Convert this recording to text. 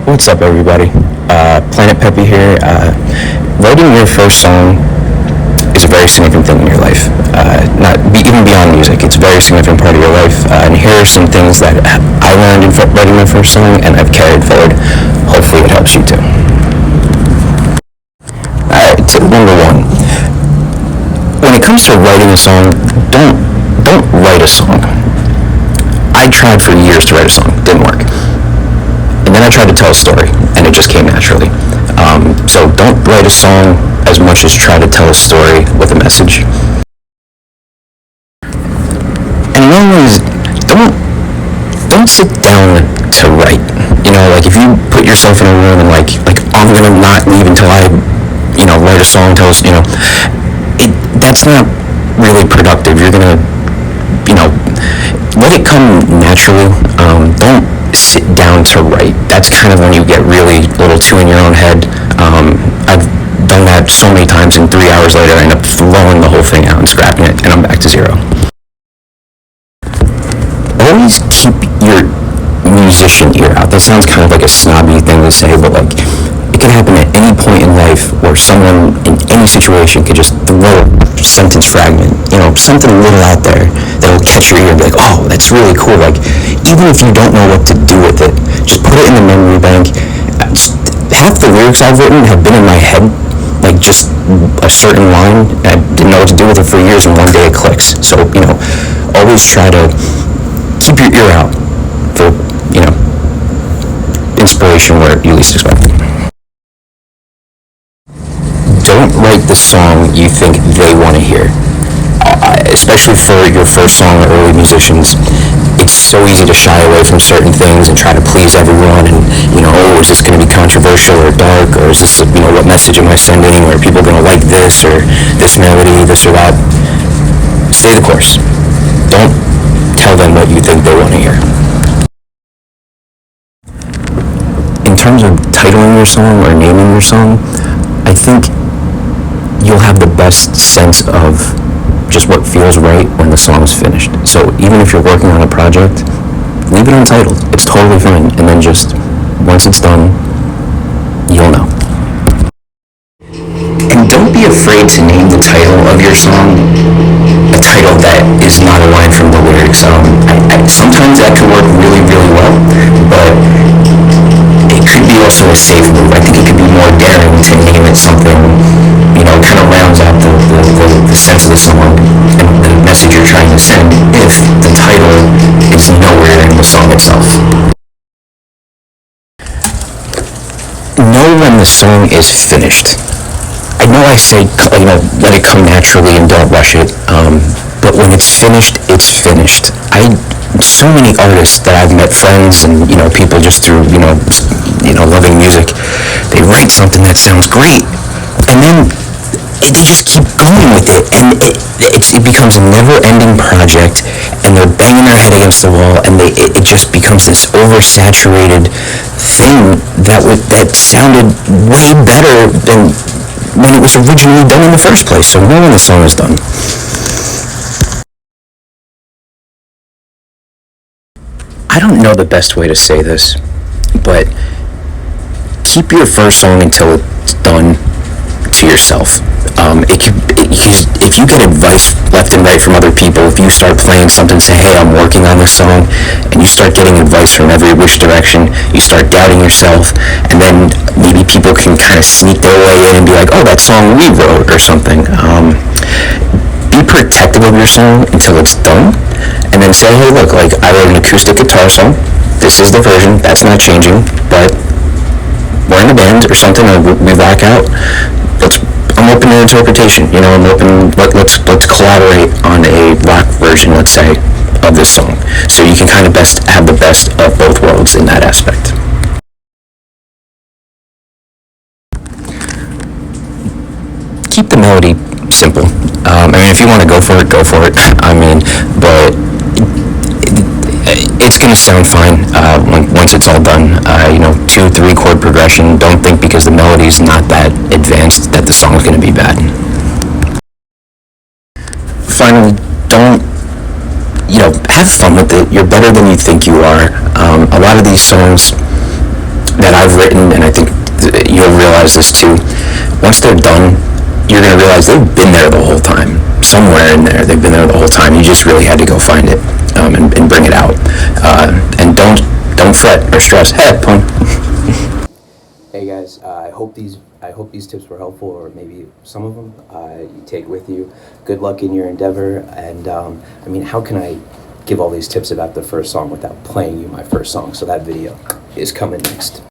What's up, everybody? Planet Peppy here. Writing your first song is a very significant thing in your life. Even beyond music, it's a very significant part of your life. And here are some things that I learned in writing my first song, and I've carried forward. Hopefully, it helps you too. Tip number one: when it comes to writing a song, don't write a song. I tried for years to write a song, didn't work. And then I tried to tell a story, and it just came naturally. So don't write a song as much as try to tell a story with a message. And another one is don't sit down to write. You know, like if you put yourself in a room and like I'm gonna not leave until I, write a song, that's not really productive. You're gonna, let it come naturally. Don't sit down to write. That's kind of when you get really a little too in your own head. I've done that so many times, and 3 hours later I end up throwing the whole thing out and scrapping it, and I'm back to zero. Always keep your musician ear out. That sounds kind of like a snobby thing to say, but like it can happen at any point in life where someone in any situation could just throw a sentence fragment, something little out there that'll catch your ear and be like, oh, that's really cool. Like, even if you don't know what to do with it, just put it in the memory bank. Half the lyrics I've written have been in my head, like just a certain line, and I didn't know what to do with it for years, and one day it clicks. So, always try to keep your ear out for, inspiration where you least expect it. Don't write the song you think they want to hear. Especially for your first song or early musicians, it's so easy to shy away from certain things and try to please everyone, and is this going to be controversial or dark, or is this, what message am I sending, or are people going to like this or this melody, this or that? Stay the course. Don't tell them what you think they want to hear. In terms of titling your song or naming your song, I think you'll have the best sense of just what feels right when the song is finished. So even if you're working on a project, leave it untitled. It's totally fine. And then just, once it's done, you'll know. And don't be afraid to name the title of your song a title that is not a line from the lyrics. Sometimes that can work really, really well, but it could be also a safe move. I think it could be more daring to name it something, kind of rounds out the sense of the song and the message you're trying to send if the title is nowhere in the song itself. Know when the song is finished. I know I say, let it come naturally and don't rush it, but when it's finished, it's finished. So many artists that I've met, friends and, people just through, loving music, they write something that sounds great, and then they just keep going with it, and it becomes a never-ending project, and they're banging their head against the wall, and it just becomes this oversaturated thing that sounded way better than when it was originally done in the first place. So know when the song is done. I don't know the best way to say this, but keep your first song until it's done to yourself. If you get advice left and right from other people, if you start playing something, say, hey, I'm working on this song, and you start getting advice from every which direction, you start doubting yourself, and then maybe people can kind of sneak their way in and be like, oh, that song we wrote or something. Be protective of your song until it's done, and then say, hey, look, like I wrote an acoustic guitar song, this is the version, that's not changing, but we're in a band or something, or we rock out, I'm open to interpretation, I'm open, let's collaborate on a rock version, let's say, of this song, so you can kind of have the best of both worlds in that aspect. Keep the melody simple. If you want to go for it, but it's going to sound fine once it's all done. 2-3 chord progression. Don't think because the melody's not that advanced that the song's going to be bad. Finally, don't have fun with it. You're better than you think you are. A lot of these songs that I've written, and I think you'll realize this too, once they're done, you're going to realize they've been there the whole time. Somewhere in there, they've been there the whole time. You just really had to go find it, and bring it out. And don't fret or stress. Hey, pun. Hey guys, I hope these tips were helpful, or maybe some of them you take with you. Good luck in your endeavor. And I mean, how can I give all these tips about the first song without playing you my first song? So that video is coming next.